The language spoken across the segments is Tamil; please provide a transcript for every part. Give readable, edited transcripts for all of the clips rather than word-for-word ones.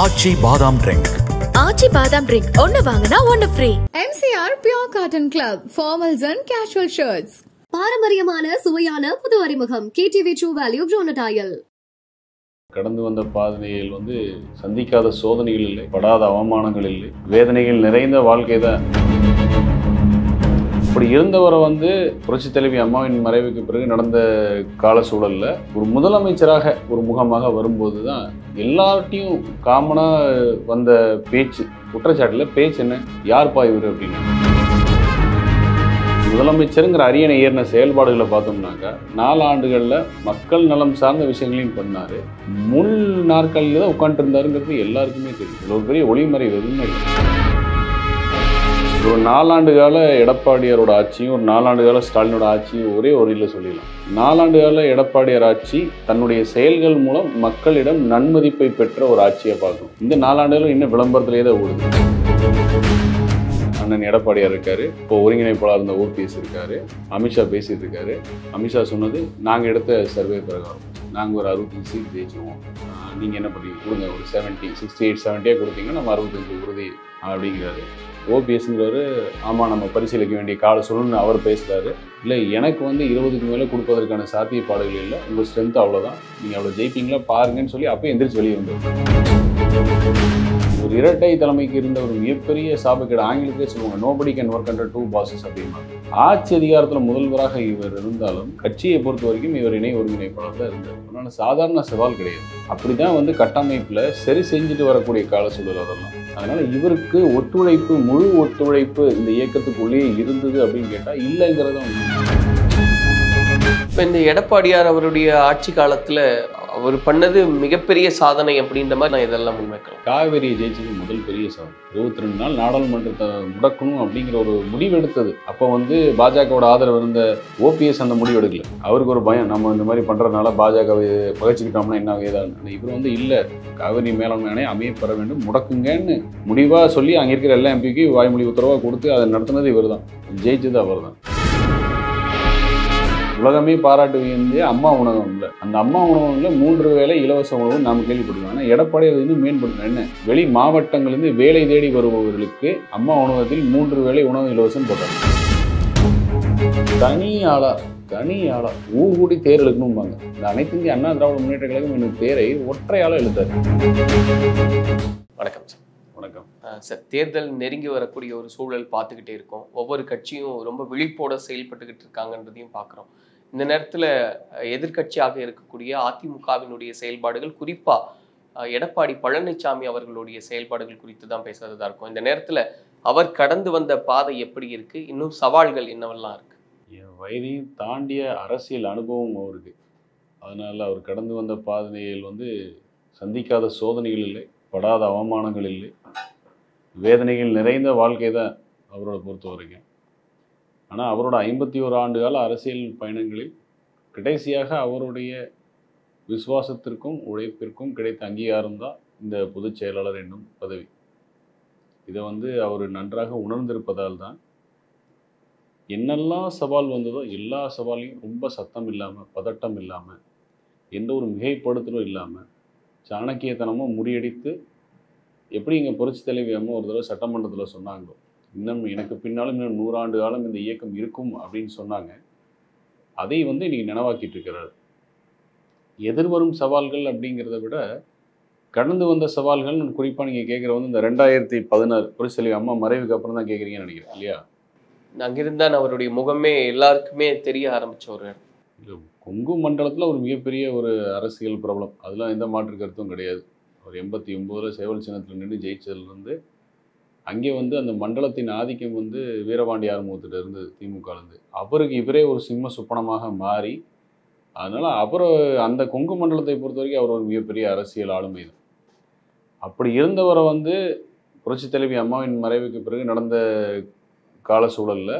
ஆச்சி பாதாம் ட்ரிங்க். ஆச்சி பாதாம் ட்ரிங்க் ஒன்னு வாங்கினா ஒன்னு free. MCR Pure Cotton Club formals and casual shirts. பாரம்பரியமான சுவையான புது அறிமுகம் KTV True Value Groundnut Oil. கடந்து வந்த பாதையில் சந்திக்காத சோதனைகள் இல்லை, படாத அவமானங்கள் இல்லை, வேதனைகள் நிறைந்த வாழ்க்கை தான். இப்படி இருந்தவரை புரட்சித் தலைவி அம்மாவின் மறைவுக்கு பிறகு நடந்த கால சூழல்ல ஒரு முதலமைச்சராக ஒரு முகமாக வரும்போது தான் எல்லார்ட்டையும் காமனாக வந்த பேச்சு, குற்றச்சாட்டில் பேச்சு என்ன, யார்ப்பா இவர் அப்படின்னு. முதலமைச்சருங்கிற அரியணை ஏறின செயல்பாடுகளை பார்த்தோம்னாக்கா 4 ஆண்டுகளில் மக்கள் நலம் சார்ந்த விஷயங்களையும் பண்ணார். முள் நாற்காலியில் தான் உட்காந்துட்டு இருந்தாருங்கிறது எல்லாருக்குமே தெரியும். இது ஒரு பெரிய ஒளிமறைவு எதுவுமே இல்லை. ஒரு 4 ஆண்டு கால எடப்பாடியாரோட ஆட்சியும் ஒரு 4 ஆண்டு கால ஸ்டாலினோட ஆட்சியும் ஒரே ஒரு இதில் சொல்லிடலாம். 4 ஆண்டு கால எடப்பாடியார் ஆட்சி தன்னுடைய செயல்கள் மூலம் மக்களிடம் நன்மதிப்பை பெற்ற ஒரு ஆட்சியை பார்க்கணும். இந்த 4 ஆண்டுகளும் இன்னும் விளம்பரத்திலே தான் ஓடுது. அண்ணன் எடப்பாடியார் இருக்காரு, இப்போ ஒருங்கிணைப்பாளர் இருந்த OPS இருக்காரு, அமித்ஷா பேசிட்டு இருக்காரு. அமித்ஷா சொன்னது, நாங்கள் எடுத்த சர்வே பிரகாரம் நாங்கள் ஒரு 65 சீட் ஜெயிச்சிருவோம், நீங்கள் என்ன பண்ணி கொடுங்க, ஒரு 68 70 கொடுத்தீங்கன்னா நம்ம 65 உறுதி அப்படிங்கிறாரு. OPSங்கிறவர், ஆமாம் நம்ம பரிசீலிக்க வேண்டிய கால சூழ்நிலை அவர் பேசுகிறாரு. இல்லை எனக்கு 20க்கு மேலே கொடுப்பதற்கான சாத்தியப்பாடுகள் இல்லை, உங்கள் ஸ்ட்ரென்த் அவ்வளோதான், நீங்கள் அவ்வளோ ஜெயிப்பீங்களா பாருங்கன்னு சொல்லி அப்போ எந்திரிச்சு வெளியே வந்தார். ஒரு இரட்டை தலைமைக்கு இருந்த ஒரு மிகப்பெரிய சாபக்கேடு, ஆங்கிலத்திலே சொல்லுவாங்க, nobody can work under 2 bosses அப்படின்னா. ஆட்சி அதிகாரத்தில் முதல்வராக இவர் இருந்தாலும் கட்சியை பொறுத்த வரைக்கும் இவர் இணை ஒருங்கிணைப்பாளர் தான் இருந்தார். அதனால சாதாரண சவால் கிடையாது. அப்படிதான் கட்டமைப்பில் சரி செஞ்சுட்டு வரக்கூடிய கால சூழல் அதெல்லாம். அதனால இவருக்கு ஒத்துழைப்பு, முழு ஒத்துழைப்பு இந்த இயக்கத்துக்குள்ளேயே இருந்தது அப்படின்னு கேட்டால் இல்லைங்கிறத. இப்போ இந்த எடப்பாடியார் அவருடைய ஆட்சி காலத்தில் அவர் பண்ணது மிகப்பெரிய சாதனை அப்படின்ற மாதிரி நான் இதெல்லாம் முன்வைக்கலாம். காவேரியை ஜெயிச்சது முதல் பெரிய சாதனை. 22 நாள் நாடாளுமன்றத்தை முடக்கணும் அப்படிங்கிற ஒரு முடிவு எடுத்தது. அப்போ பாஜகவோட ஆதரவு இருந்த OPS அந்த முடிவு எடுக்கல. அவருக்கு ஒரு பயம், நம்ம இந்த மாதிரி பண்ணுறதுனால பாஜகவை பகைச்சிக்கிட்டோம்னா என்ன ஏதாவது. இவர் இல்லை, காவேரி மேலாண்மை ஆணையம் அமையப்பெற வேண்டும், முடக்குங்கன்னு முடிவாக சொல்லி அங்கே இருக்கிற எல்லா MPக்கு வாய்மொழி உத்தரவாக கொடுத்து அதை நடத்தினது இவர் தான், ஜெயிச்சது அவர் தான். உலகமே பாராட்டு வியந்து அம்மா உணவகம் இல்லை, அந்த அம்மா உணவகம்ல 3 வேளை இலவச உணவு நாம் கேள்விப்படுவோம். ஆனால் எடப்பாடி அது இன்னும் மேம்படுத்தணும். என்ன, வெளி மாவட்டங்களிலிருந்து வேலை தேடி வருபவர்களுக்கு அம்மா உணவகத்தில் 3 வேளை உணவு இலவசம் போட்டாங்க. தனி ஆளா ஊர் கூடி தேர் இழுக்கணும்பாங்க. இந்த அனைத்து இந்திய அண்ணா திராவிட முன்னேற்ற கழகம் என்னும் தேரை ஒற்றையாள இழுத்தார். வணக்கம் சார். வணக்கம் சார். தேர்தல் நெருங்கி வரக்கூடிய ஒரு சூழல் பார்த்துக்கிட்டே இருக்கோம். ஒவ்வொரு கட்சியும் ரொம்ப விழிப்போட செயல்பட்டுக்கிட்டு இருக்காங்கன்றதையும் பார்க்குறோம். இந்த நேரத்தில் எதிர்கட்சியாக இருக்கக்கூடிய அதிமுகவினுடைய செயல்பாடுகள், குறிப்பாக எடப்பாடி பழனிசாமி அவர்களுடைய செயல்பாடுகள் குறித்து தான் பேசுறதா இருக்கும். இந்த நேரத்தில் அவர் கடந்து வந்த பாதை எப்படி இருக்கு, இன்னும் சவால்கள் என்னவெல்லாம் இருக்கு? என் வயதையும் தாண்டிய அரசியல் அனுபவம் அவருக்கு. அதனால அவர் கடந்து வந்த பாதையில் சந்திக்காத சோதனைகள் இல்லை, படாத அவமானங்கள் இல்லை, வேதனைகள் நிறைந்த வாழ்க்கை தான் அவரோட பொறுத்த வரைக்கும். ஆனால் அவரோட 51 ஆண்டு கால அரசியல் பயணங்களில் கடைசியாக அவருடைய விசுவாசத்திற்கும் உழைப்பிற்கும் கிடைத்த அங்கீகாரம் தான் இந்த பொதுச் செயலாளர் என்னும் பதவி. இதை அவர் நன்றாக உணர்ந்திருப்பதால் தான் என்னெல்லாம் சவால் வந்ததோ எல்லா சவாலையும் ரொம்ப சத்தம் இல்லாமல், பதட்டம் இல்லாமல், எந்த ஒரு மிகைப்படுத்தலும் இல்லாமல், சாணக்கியத்தனமும் முறியடித்து, எப்படி இங்கே புரட்சித் தலைவி அம்மா ஒரு தடவை சட்டமன்றத்தில் சொன்னாங்களோ, இன்னும் எனக்கு பின்னாலும் இன்னும் 100 ஆண்டு காலம் இந்த இயக்கம் இருக்கும் அப்படின்னு சொன்னாங்க. அதை இன்னைக்கு நினைவாக்கிட்டு இருக்கிறார். எதிர்வரும் சவால்கள் அப்படிங்கிறத விட கடந்து வந்த சவால்கள் குறிப்பாக நீங்கள் கேட்குற இந்த 2016 புரட்சித் தலைவி அம்மா மறைவுக்கு அப்புறம் தான் கேட்குறீங்கன்னு நினைக்கிறேன் இல்லையா? அங்கிருந்தான் அவருடைய முகமே எல்லாருக்குமே தெரிய ஆரம்பிச்ச ஒரு இடம். கொங்கு மண்டலத்தில் ஒரு மிகப்பெரிய ஒரு அரசியல் பிரபலம், அதெல்லாம் எந்த மாற்று கருத்தும் கிடையாது. அவர் 89 சேவல் சின்னத்தில் நின்று ஜெயிச்சதுலேருந்து அங்கே அந்த மண்டலத்தின் ஆதிக்கம் வீரபாண்டி ஆறுமுகத்திட்ட இருந்து திமுகலேருந்து அவருக்கு இவரே ஒரு சிம்ம சுப்பனமாக மாறி, அதனால் அப்புறம் அந்த கொங்கு மண்டலத்தை பொறுத்த வரைக்கும் அவர் ஒரு மிகப்பெரிய அரசியல் ஆளுமை தான். அப்படி இருந்தவரை புரட்சித் தலைவி அம்மாவின் மறைவுக்கு பிறகு நடந்த கால சூழலில்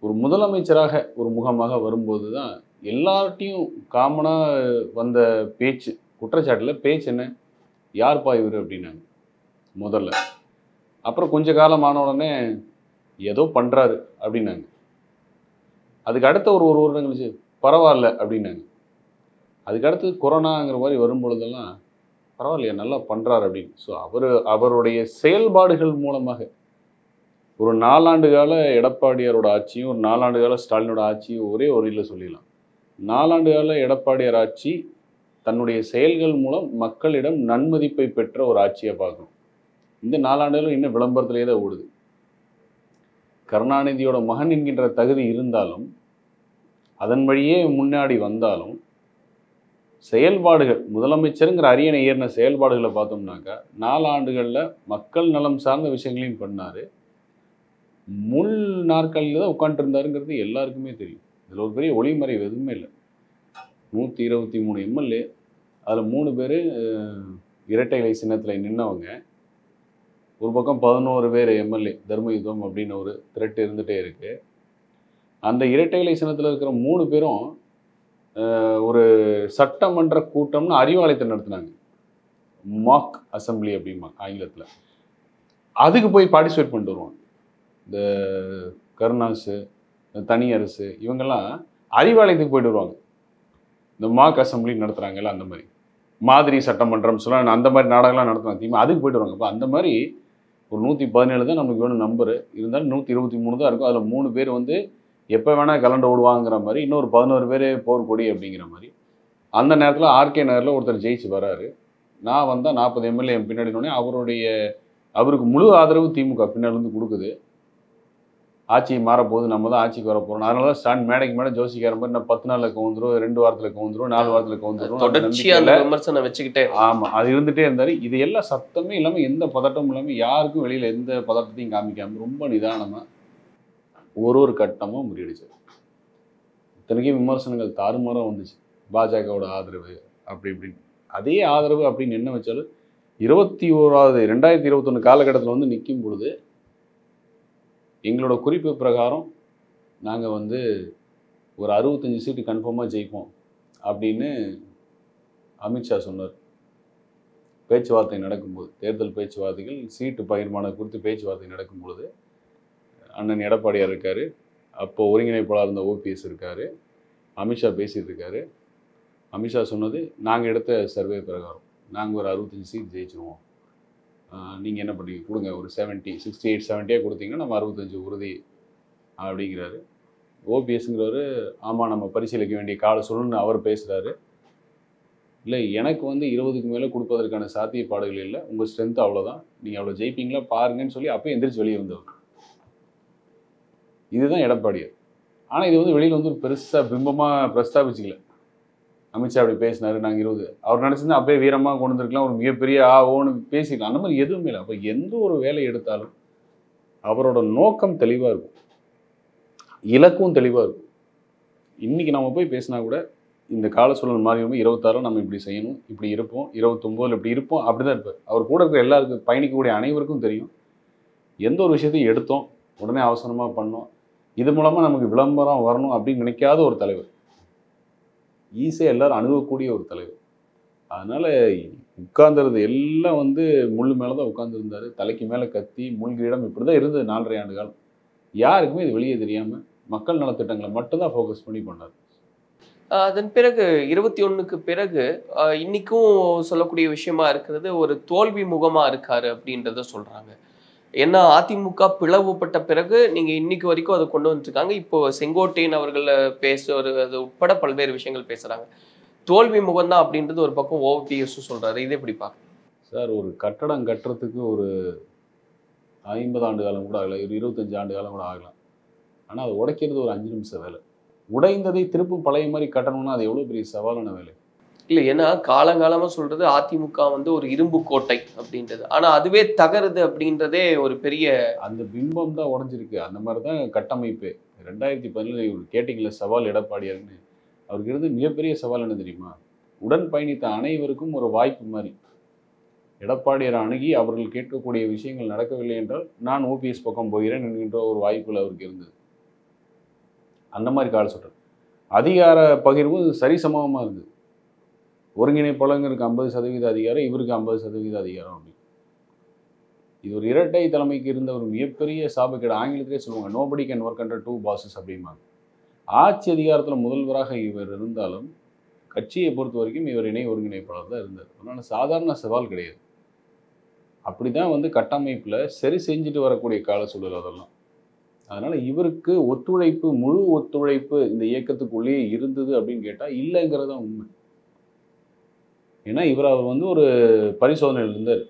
ஒரு முதலமைச்சராக ஒரு முகமாக வரும்போது தான் எல்லார்ட்டையும் காமனாக வந்த பேச்சு, குற்றச்சாட்டில் பேச்சு என்ன, யார்ப்பா இவர் அப்படின்னாங்க முதல்ல. அப்புறம் கொஞ்ச காலமான உடனே ஏதோ பண்ணுறாரு அப்படின்னாங்க. அதுக்கு அடுத்த ஒரு வருடம் கழிச்சு பரவாயில்ல அப்படின்னாங்க. அதுக்கு அடுத்து கொரோனாங்கிற மாதிரி வரும்பொழுதெல்லாம் பரவாயில்லையா நல்லா பண்ணுறாரு அப்படின்னு. ஸோ அவருடைய செயல்பாடுகள் மூலமாக ஒரு 4 ஆண்டு கால எடப்பாடியாரோட ஆட்சியும் ஒரு 4 ஆண்டு கால ஸ்டாலினோட ஆட்சியும் ஒரே ஒரு இதில் சொல்லிடலாம். 4 ஆண்டு கால எடப்பாடியார் ஆட்சி தன்னுடைய செயல்கள் மூலம் மக்களிடம் நன்மதிப்பை பெற்ற ஒரு ஆட்சியை பார்க்கணும். இந்த 4 ஆண்டுகளும் இன்னும் விளம்பரத்திலே தான் ஓடுது. கருணாநிதியோட மகன் என்கின்ற தகுதி இருந்தாலும் அதன் வழியே முன்னாடி வந்தாலும் செயல்பாடுகள் முதலமைச்சருங்கிற அரியணை ஏறின செயல்பாடுகளை பார்த்தோம்னாக்கா 4 ஆண்டுகளில் மக்கள் நலம் சார்ந்த விஷயங்களையும் பண்ணார். முள் நாற்காலியில் தான் உட்காந்துருந்தாருங்கிறது எல்லாருக்குமே தெரியும். இதில் ஒரு பெரிய ஒளிமறைவு எதுவுமே இல்லை. 123 எம்எல்ஏ, அதில் 3 பேர் இரட்டை இலை சின்னத்தில் நின்னவங்க. ஒரு பக்கம் 11 பேர் எம்எல்ஏ தர்மயுத்தம் அப்படின்னு ஒரு த்ரெட் இருந்துகிட்டே இருக்கு. அந்த இரட்டை இலை சின்னத்தில் இருக்கிற 3 பேரும் ஒரு சட்டமன்ற கூட்டம்னு அறிவாலயத்தை நடத்தினாங்க. மாக் அசம்பிளி அப்படிம்பாங்க ஆங்கிலத்தில். அதுக்கு போய் பார்ட்டிசிபேட் பண்ணிட்டு வருவாங்க. இந்த கருணாசு, தனி அரசு இவங்கெல்லாம் அறிவாலயத்துக்கு போயிட்டு வருவாங்க. இந்த மாக் அசம்பிளி நடத்துகிறாங்கல்ல, அந்த மாதிரி சட்டமன்றம் சொல்ல அந்த மாதிரி நாடகம்லாம் நடத்துனாங்க திமுக, அதுக்கு போயிட்டு வருவாங்க. இப்போ அந்த மாதிரி ஒரு 117 தான் நமக்கு வேணும் நம்பரு, இருந்தாலும் 123 தான் இருக்கும். அதில் 3 பேர் வந்து எப்போ வேணால் கலண்டு ஓடுவாங்கிற மாதிரி, இன்னொரு 11 பேர் போர் கொடி அப்படிங்கிற மாதிரி. அந்த நேரத்தில் ஆர்கே நகரில் ஒருத்தர் ஜெயிச்சு வராரு. நான் வந்தால் 40 எம்எல்ஏ பின்னாடினோடனே அவருக்கு முழு ஆதரவு திமுக பின்னாடிலேருந்து கொடுக்குது. ஆட்சி மாறப்போகுது, நம்ம தான் ஆட்சிக்கு வர போகிறோம். அதனால தான் ஸ்டாண்ட் மேடைக்கு மேலே ஜோசிக்கார மாதிரி நான் 10 நாளில் கவுந்துரும், 2 வாரத்தில் கவுந்துரும், 4 வாரத்தில் கவுந்துரும், தொடர்ச்சியாக விமர்சனம் வச்சுக்கிட்டே. ஆமாம், அது இருந்துகிட்டே இருந்தார். இது எல்லாம் சத்தமே இல்லாமல் எந்த பதட்டமும் இல்லாமல் யாருக்கும் வெளியில் எந்த பதட்டத்தையும் காமிக்காமல் ரொம்ப நிதானமாக ஒரு கட்டமாக முறியடிச்சார். இத்தனைக்கும் விமர்சனங்கள் தாறுமாறாக வந்துச்சு. பாஜகவோட ஆதரவு அப்படி இப்படின்னு. அதே ஆதரவு அப்படின்னு என்ன வச்சாலும் 2021 காலகட்டத்தில் வந்து நிற்கும் பொழுது எங்களோட குறிப்பு பிரகாரம் நாங்கள் வந்து ஒரு 65 சீட்டு கன்ஃபார்மாக ஜெயிப்போம் அப்படின்னு அமித்ஷா சொன்னார். பேச்சுவார்த்தை நடக்கும்போது, தேர்தல் பேச்சுவார்த்தைகள் சீட்டு பகிர்மானம் குறித்து பேச்சுவார்த்தை நடக்கும்பொழுது அண்ணன் எடப்பாடியார் இருக்கார், அப்போது ஒருங்கிணைப்பாளர் இருந்த ஓபிஎஸ் இருக்கார், அமித்ஷா பேசிகிட்டு இருக்காரு. அமித்ஷா சொன்னது, நாங்கள் எடுத்த சர்வே பிரகாரம் நாங்கள் ஒரு 65 சீட் ஜெயிச்சிருவோம், நீங்கள் என்ன பண்ணி கொடுங்க, ஒரு 68 70 கொடுத்தீங்கன்னா நம்ம 65 உறுதி அப்படிங்கிறாரு. ஓபிஎஸ்ங்கிறவர் ஆமாம் நம்ம பரிசீலிக்க வேண்டிய கால சூழல்னு அவர் பேசுகிறாரு. இல்லை எனக்கு வந்து 20க்கு மேலே கொடுப்பதற்கான சாத்தியப்பாடுகள் இல்லை, உங்கள் ஸ்ட்ரென்த் அவ்வளோதான், நீங்கள் அவ்வளோ ஜெயிப்பீங்களா பாருங்கன்னு சொல்லி அப்போ எந்திரிச்சு வெளியே வந்தவர். இதுதான் எடப்பாடியார். ஆனால் இது வந்து வெளியில் வந்து ஒரு பெருசாக பிம்பமாக பிரஸ்தாபிச்சிக்கல. அமித்ஷா அப்படி பேசினார், நாங்கள் 20, அவர் நினச்சிருந்தா அப்படியே வீரமாக கொண்டு வந்துருக்கலாம், ஒரு மிகப்பெரிய ஓன்னு பேசிக்கலாம். அந்த மாதிரி எதுவுமே இல்லை. அப்போ எந்த ஒரு வேலையை எடுத்தாலும் அவரோட நோக்கம் தெளிவாக இருக்கும், இலக்கும் தெளிவாக இருக்கும். இன்றைக்கி நம்ம போய் பேசினா கூட இந்த கால சூழல் மாதிரி 26 நம்ம இப்படி செய்யணும், இப்படி இருப்போம், 29 இப்படி இருப்போம், அப்படி தான் இருப்பார். அவர் கூட இருக்கிற எல்லாருக்கும், பயணிக்கக்கூடிய அனைவருக்கும் தெரியும் எந்த ஒரு விஷயத்தையும் எடுத்தோம் உடனே அவசரமாக பண்ணோம், இது மூலமாக நமக்கு விளம்பரம் வரணும் அப்படின்னு நினைக்காத ஒரு தலைவர், ஈஸியாக எல்லாரும் அணுகக்கூடிய ஒரு தலைவர். அதனால் உட்கார்ந்துருது எல்லாம் வந்து முள் மேலே தான் உட்காந்துருந்தார், தலைக்கு மேலே கத்தி மூழ்கிடம் இப்படி தான் இருந்தது 4.5 ஆண்டு காலம். யாருக்குமே இது வெளியே தெரியாமல் மக்கள் நலத்திட்டங்களை மட்டும்தான் ஃபோக்கஸ் பண்ணி பண்ணார். அதன் பிறகு 21க்கு பிறகு இன்னைக்கும் சொல்லக்கூடிய விஷயமா இருக்கிறது, ஒரு தோல்வி முகமாக இருக்காரு அப்படின்றத சொல்கிறாங்க. ஏன்னா அதிமுக பிளவுபட்ட பிறகு நீங்கள் இன்னைக்கு வரைக்கும் அதை கொண்டு வந்துருக்காங்க. இப்போ செங்கோட்டையன் அவர்கள் பேசுவது அது உட்பட பல்வேறு விஷயங்கள் பேசுகிறாங்க. தோல்வி முகம்தான் அப்படின்றது ஒரு பக்கம் ஓபிஎஸ் சொல்கிறாரு. இது எப்படி பார்க்க சார்? ஒரு கட்டடம் கட்டுறதுக்கு ஒரு 50 ஆண்டு காலம் கூட ஆகலை, ஒரு 25 ஆண்டு காலம் கூட ஆகலாம். ஆனால் அது உடைக்கிறது ஒரு 5 நிமிஷம் வேலை. உடைந்ததை திருப்பும் பழைய மாதிரி கட்டணும்னா அது எவ்வளோ பெரிய சவாலான வேலை இல்லை. ஏன்னா காலங்காலமாக சொல்கிறது அதிமுக வந்து ஒரு இரும்பு கோட்டை அப்படின்றது, ஆனால் அதுவே தகருது அப்படின்றதே ஒரு பெரிய அந்த பிம்பம் தான் உடஞ்சிருக்கு. அந்த மாதிரி தான் கட்டமைப்பு. 2017 கேட்டிங்கள சவால் எடப்பாடியார்னு, அவருக்கு இருந்து மிகப்பெரிய சவால் என்ன தெரியுமா? உடன் பயணித்த அனைவருக்கும் ஒரு வாய்ப்பு மாதிரி எடப்பாடியார் அணுகி அவர்கள் கேட்கக்கூடிய விஷயங்கள் நடக்கவில்லை என்றால் நான் ஓபிஎஸ் பக்கம் போகிறேன் என்கின்ற ஒரு வாய்ப்புகள் அவருக்கு இருந்தது. அந்த மாதிரி கால சொல்கிறேன். அதிகார பகிர்வு சரிசமமாக இருந்தது. ஒருங்கிணைப்பாளருக்கு 50% அதிகாரம், இவருக்கு 50% அதிகாரம் அப்படி. இது ஒரு இரட்டை தலைமைக்கு இருந்த ஒரு மிகப்பெரிய சாபக்கேடு. ஆங்கிலத்திலே சொல்லுவாங்க, nobody can work under 2 bosses அப்படிம்பாங்க. ஆட்சி அதிகாரத்தில் முதல்வராக இவர் இருந்தாலும் கட்சியை பொறுத்த வரைக்கும் இவர் இணை ஒருங்கிணைப்பாளர் தான் இருந்தார். அதனால் சாதாரண சவால் கிடையாது. அப்படி தான் வந்து கட்டமைப்பில் சரி செஞ்சுட்டு வரக்கூடிய கால சூழல் அதெல்லாம். அதனால் இவருக்கு ஒத்துழைப்பு, முழு ஒத்துழைப்பு இந்த இயக்கத்துக்குள்ளேயே இருந்தது அப்படின்னு கேட்டால் இல்லைங்கிறது தான் உண்மை. ஏன்னா அவர் வந்து ஒரு பரிசோதனையில் இருந்தார்.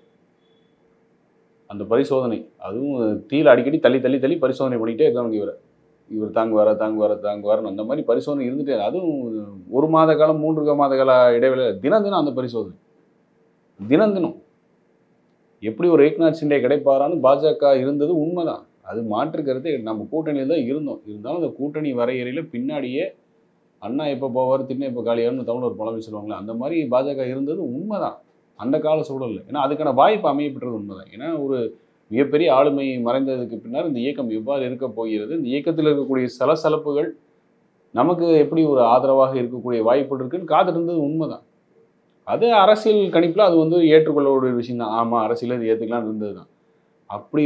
அந்த பரிசோதனை அதுவும் தீல அடிக்கடி தள்ளி தள்ளி தள்ளி பரிசோதனை பண்ணிகிட்டே இருக்காங்க. இவர் தாங்குவார் அந்த மாதிரி பரிசோதனை இருந்துட்டே. அதுவும் 1 மாத காலம் 3 மாத கால இடைவேளை தினம் அந்த பரிசோதனை தினம் எப்படி ஒரு ஏக்நாத் ஷிண்டே கிடைப்பாரான்னு பாஜக இருந்தது உண்மைதான். அது மாற்றுக்கிறது. நம்ம கூட்டணியில் தான் இருந்தோம். இருந்தாலும் அந்த கூட்டணி வரையறையில் பின்னாடியே அண்ணா எப்போ போவார் திண்ணை எப்போ காலியார்னு தமிழ் ஒரு பழமை சொல்லுவாங்களே, அந்த மாதிரி பாஜக இருந்தது உண்மைதான் அந்த கால சூழலில். ஏன்னா அதுக்கான வாய்ப்பு அமையப்பட்டது உண்மைதான். ஏன்னா ஒரு மிகப்பெரிய ஆளுமை மறைந்ததுக்கு பின்னர் இந்த இயக்கம் எவ்வாறு இருக்க போகிறது, இந்த இயக்கத்தில் இருக்கக்கூடிய சலசலப்புகள் நமக்கு எப்படி ஒரு ஆதரவாக இருக்கக்கூடிய வாய்ப்பு இருக்குன்னு காத்திருந்தது உண்மைதான். அது அரசியல் கணிப்பில் அது வந்து ஏற்றுக்கொள்ளக்கூடிய விஷயம் தான். ஆமாம், அரசியல் இது ஏற்றுக்கலான்னு இருந்தது தான். அப்படி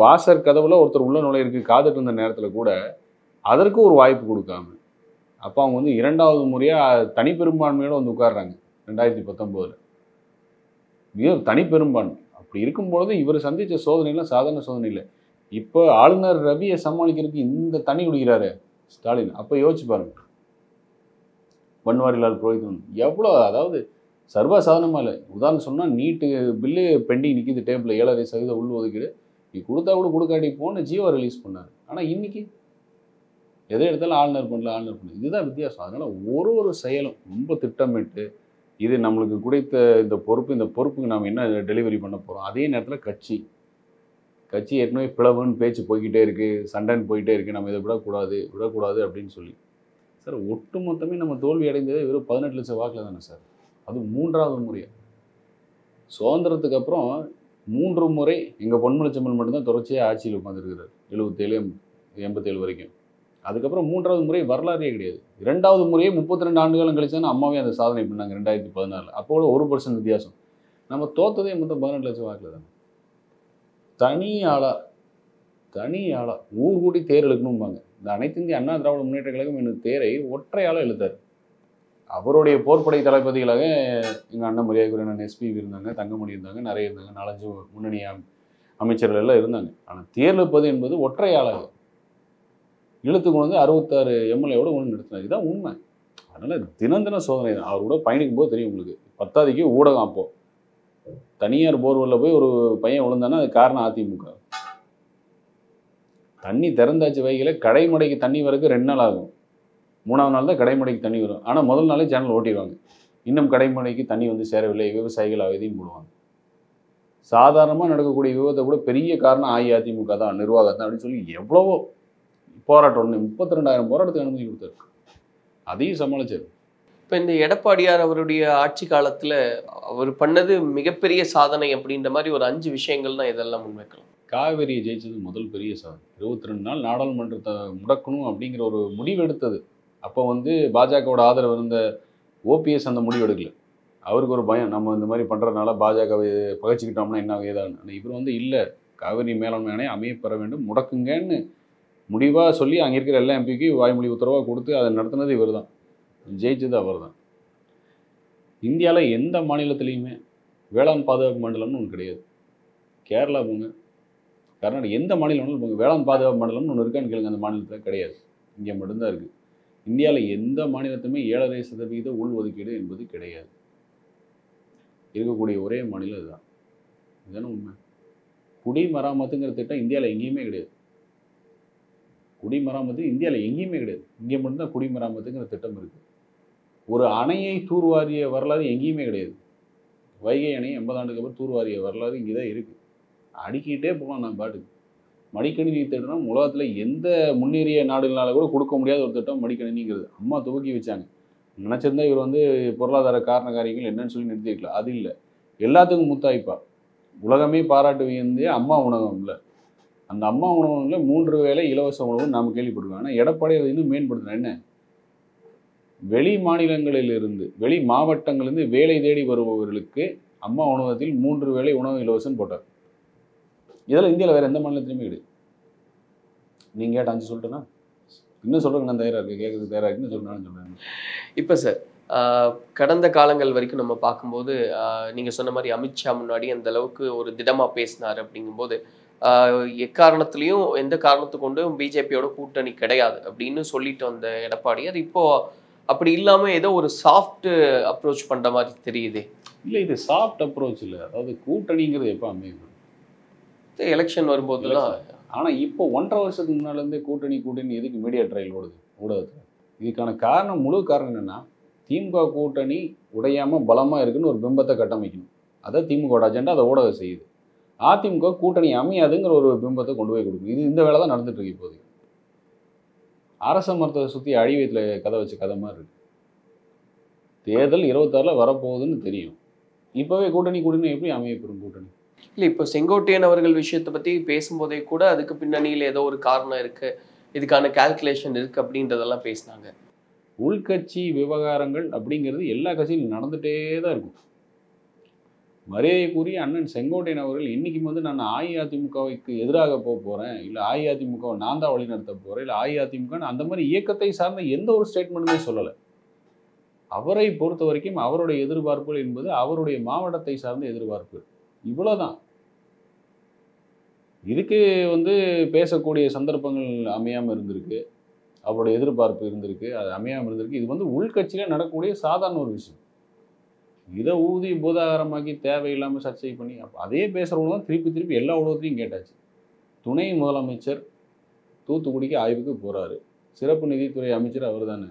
வாசர் கதவுல ஒருத்தர் உள்ள நுழையிருக்கு காத்துட்டு இருந்த நேரத்தில் கூட அதற்கு ஒரு வாய்ப்பு கொடுக்காம அப்போ அவங்க வந்து 2வது முறையாக தனிப்பெரும்பான்மையோடு வந்து உட்கார்றாங்க 2019. மிக தனிப்பெரும்பான்மை. அப்படி இருக்கும்பொழுது இவர் சந்தித்த சோதனைலாம் சாதாரண சோதனை இல்லை. இப்போ ஆளுநர் ரவியை சமாளிக்கிறதுக்கு இந்த தனி குடிக்கிறாரு ஸ்டாலின். அப்போ யோசிச்சு பாருங்க, பன்வாரிலால் புரோஹித் எவ்வளோ, அதாவது சர்வசாதாரணமாக இல்லை. உதாரணம் சொன்னால் நீட்டு பில்லு பெண்டிங் நிற்கிது டேபிளில் 7.5% உள்ஒதுக்கீடு. நீ கொடுத்தா கூட கொடுக்காட்டி போன்னு ஜியோ ரிலீஸ் பண்ணார். ஆனால் இன்னைக்கு எதை எடுத்தாலும் ஆளுநர் பண்ணல. இதுதான் வித்தியாசம். அதனால் ஒரு செயலும் ரொம்ப திட்டமிட்டு இது நம்மளுக்கு கிடைத்த இந்த பொறுப்புக்கு நாம் என்ன டெலிவரி பண்ண போகிறோம். அதே நேரத்தில் கட்சி ஏற்கனவே பிளவுன்னு பேச்சு போய்கிட்டே இருக்குது, சண்டைன்னு போயிட்டே இருக்குது. நம்ம இதை விடக்கூடாது அப்படின்னு சொல்லி சார் ஒட்டு மொத்தமே நம்ம தோல்வி அடைந்ததே வெறும் 18 லட்சம் வாக்கில் தானே சார். அது 3வது முறையாக சுதந்திரத்துக்கு அப்புறம் 3 முறை எங்கள் பொன்மனச்செம்மல் மட்டும்தான் தொடர்ச்சியாக ஆட்சியில் உட்காந்துருக்கிறார் 77 87 வரைக்கும். அதுக்கப்புறம் 3வது முறை வரலாறே கிடையாது. 2வது முறையே 32 ஆண்டுகளும் கழிச்சு தான் அம்மாவே அந்த சாதனை பண்ணாங்க 2014. அப்போது 1% வித்தியாசம். நம்ம தோத்ததே மொத்தம் 18 லட்சம் வாக்கில் தான். தனி ஆளா ஊர் கூட்டி தேர் இழுக்கணும்பாங்க. இந்த அனைத்து இந்திய அண்ணா திராவிட முன்னேற்ற கழகம் என்னும் தேரை ஒற்றையாளாக இழுத்தார். அவருடைய போர்ப்படை தளபதிகளாக எங்கள் அண்ணன் மரியாதைக்குரிய அண்ணன் எஸ்பி இருந்தாங்க, தங்கமணி இருந்தாங்க, நிறைய இருந்தாங்க, 4-5 முன்னணி அமைச்சர்கள் எல்லாம் இருந்தாங்க. ஆனால் தேர் இழுப்பது என்பது ஒற்றையாளாக இழுத்துக்கு வந்து 66 எம்எல்ஏவோட ஒன்று நடத்தினார். இதுதான் உண்மை. அதனால் தினம் சோதனை தான். அவரோட பயணிக்கும் போது தெரியும் உங்களுக்கு. 10வது ஊடகம் அப்போ தனியார் போர்வெல்ல போய் ஒரு பையன் விழுந்தானா அது காரணம் அதிமுக. தண்ணி திறந்தாச்சு வைகளை கடைமடைக்கு தண்ணி வரக்கு 2 நாள் ஆகும். 3வது நாள் தான் கடைமடைக்கு தண்ணி வரும். ஆனால் முதல் நாளே சேனல் ஓட்டிடுவாங்க. இன்னும் கடைமடைக்கு தண்ணி வந்து சேரவில்லை, விவசாயிகள் அவதியும் போடுவாங்க. சாதாரணமாக நடக்கக்கூடிய விபத்தை கூட பெரிய காரணம் அஇஅதிமுக தான், நிர்வாகம் தான் அப்படின்னு சொல்லி எவ்வளவோ போராட்டம். 32,000 போராட்டத்துக்கு அனுமதி கொடுத்தாரு. அதையும் சமாளிச்சார். இப்போ இந்த எடப்பாடியார் அவருடைய ஆட்சி காலத்தில் அவர் பண்ணது மிகப்பெரிய சாதனை அப்படின்ற மாதிரி ஒரு 5 விஷயங்கள் தான் இதெல்லாம் முன்வைக்கலாம். காவேரியை ஜெயிச்சது முதல் பெரிய சாதனை. 22 நாள் நாடாளுமன்றத்தை முடக்கணும் அப்படிங்கிற ஒரு முடிவு எடுத்தது. அப்போ வந்து பாஜகவோட ஆதரவு இருந்த ஓபிஎஸ் அந்த முடிவு எடுக்கல. அவருக்கு ஒரு பயம், நம்ம இந்த மாதிரி பண்ணுறதுனால பாஜகவை பகைச்சிக்கிட்டோம்னா என்ன ஏதான்னு. ஆனால் இவர் வந்து இல்லை, காவேரி மேலாண்மை ஆணையம் அமையப்பெற வேண்டும், முடக்குங்கன்னு முடிவாக சொல்லி அங்கே இருக்கிற எல்லா எம்பிக்கு வாய்மொழி உத்தரவாக கொடுத்து அதை நடத்துனது இவர் தான். ஜெயிச்சது அவர் தான். இந்தியாவில் எந்த மாநிலத்திலையுமே வேளாண் பாதுகாப்பு மண்டலம்னு ஒன்று கிடையாது. கேரளா போங்க, கர்நாடகா, எந்த மாநிலம் போங்க, வேளாண் பாதுகாப்பு மண்டலம்னு ஒன்று இருக்கான்னு கேளுங்க. அந்த மாநிலத்தில் கிடையாது, இங்கே மட்டும்தான் இருக்குது. இந்தியாவில் எந்த மாநிலத்துமே 7.5% உள்ஒதுக்கீடு என்பது கிடையாது. இருக்கக்கூடிய ஒரே மாநிலம் இதுதான். இதுதானே உண்மை. குடிமராமத்துங்கிற திட்டம் இந்தியாவில் எங்கேயுமே கிடையாது. குடிமராமத்து இந்தியாவில் எங்கேயுமே கிடையாது. இங்கே மட்டும்தான் குடிமராமத்துங்கிற திட்டம் இருக்குது. ஒரு அணையை தூர்வாரிய வரலாறு எங்கேயுமே கிடையாது. வைகை அணை 80 ஆண்டுக்கு அப்புறம் தூர்வாரிய வரலாறு இங்கே தான் இருக்குது. அடிக்கிட்டே போகலாம். நான் பாட்டுக்கு மடிக்கணினி திட்டம் உலகத்தில் எந்த முன்னேறிய நாடுகளால் கூட கொடுக்க முடியாத ஒரு திட்டம் மடிக்கணினிங்கிறது. அம்மா துவக்கி வச்சாங்க. நினச்சிருந்தா இவர் வந்து பொருளாதார காரண காரியங்கள் என்னன்னு சொல்லி நிறுத்திக்கலாம். அது இல்லை, எல்லாத்துக்கும் முத்தாய்ப்பா உலகமே பாராட்டு வியந்து அம்மா உணவகம் இல்லை. அந்த அம்மா உணவகங்களில் 3 வேளை இலவச உணவு நாம் கேள்விப்படுவோம். ஆனால் எடப்பாடி அதை இன்னும் மேம்படுத்தினா என்ன, வெளி மாநிலங்களிலிருந்து வெளி மாவட்டங்களிலிருந்து வேலை தேடி வருபவர்களுக்கு அம்மா உணவகத்தில் 3 வேளை உணவு இலவசம் போட்டார். இதெல்லாம் இந்தியாவில் வேறு எந்த மாநிலத்திலையுமே கிடையாது. நீங்கள் கேட்ட 5 சொல்லிட்டேன்னா இன்னும் சொல்கிறேங்க, நான் தயாராக இருக்கேன், கேட்குறதுக்கு தயாராக இருக்குன்னு சொல்கிறேன். இப்போ சார் கடந்த காலங்கள் வரைக்கும் நம்ம பார்க்கும்போது நீங்கள் சொன்ன மாதிரி அமித்ஷா முன்னாடி அந்த அளவுக்கு ஒரு திடமாக பேசினார் அப்படிங்கும்போது எக்காரணத்துலேயும் எந்த காரணத்து கொண்டும் பிஜேபியோட கூட்டணி கிடையாது அப்படின்னு சொல்லிட்டு வந்த எடப்பாடி அது இப்போ அப்படி இல்லாமல் ஏதோ ஒரு சாஃப்ட் அப்ரோச் பண்ணுற மாதிரி தெரியுது. இல்லை, இது சாஃப்ட் அப்ரோச் இல்லை. அதாவது கூட்டணிங்கிறது எப்போ அமையும்? எலெக்ஷன் வரும்போது தான். ஆனால் இப்போ 1.5 வருஷத்துக்கு முன்னாலேருந்தே கூட்டணி எதுக்கு மீடியா ட்ரையல் ஓடுது ஊடகத்தில்? இதுக்கான காரணம், முழு காரணம் என்னென்னா, திமுக கூட்டணி உடையாமல் பலமாக இருக்குன்னு ஒரு பிம்பத்தை கட்டமைக்கணும். அதை திமுக அஜெண்டா அதை ஊடகம் செய்யுது. அதிமுக கூட்டணி அமையாதுங்கிற ஒரு பிம்பத்தை கொண்டு போய் கொடுக்கும். இது இந்த வேலை தான் நடந்துட்டு இருக்கு இப்போதைக்கு. அரச மரத்தை சுற்றி அழிவத்தில் கதை வச்ச கதை மாதிரி இருக்கு. தேர்தல் 26 வரப்போகுதுன்னு தெரியும். இப்போவே கூட்டணி எப்படி அமையப்பெறும் கூட்டணி? இல்லை, இப்போ செங்கோட்டையன் அவர்கள் விஷயத்தை பற்றி பேசும்போதே கூட அதுக்கு பின்னணியில் ஏதோ ஒரு காரணம் இருக்குது, இதுக்கான கால்குலேஷன் இருக்குது அப்படின்றதெல்லாம் பேசினாங்க. உள்கட்சி விவகாரங்கள் அப்படிங்கிறது எல்லா கட்சியிலும் நடந்துகிட்டே தான் இருக்கும். மரியாதைக்குரிய அண்ணன் செங்கோட்டையன் அவர்கள் இன்றைக்கும் நான் அஇஅதிமுகவுக்கு எதிராக போகிறேன், இல்லை அஇஅதிமுகவை நான் தான் வழிநடத்த போகிறேன், இல்லை அஇஅதிமுக அந்த மாதிரி இயக்கத்தை சார்ந்த எந்த ஒரு ஸ்டேட்மெண்ட்டுமே சொல்லலை. அவரை பொறுத்த வரைக்கும் அவருடைய எதிர்பார்ப்புகள் என்பது அவருடைய மாவட்டத்தை சார்ந்த எதிர்பார்ப்பு, இவ்வளோதான். இதுக்கு பேசக்கூடிய சந்தர்ப்பங்கள் அமையாமல் இருந்திருக்கு, அவருடைய எதிர்பார்ப்பு இருந்திருக்கு, அது அமையாமல் இருந்திருக்கு. இது உள்கட்சியில் நடக்கக்கூடிய சாதாரண ஒரு விஷயம். இதை ஊதி பூதாகரமாக்கி தேவையில்லாமல் சர்ச்சை பண்ணி அதே பேசுகிறவங்க தான் திருப்பி எல்லா உலகத்தையும் கேட்டாச்சு. துணை முதலமைச்சர் தூத்துக்குடிக்கு ஆய்வுக்கு போகிறாரு. சிறப்பு நிதித்துறை அமைச்சர் அவர் தானே,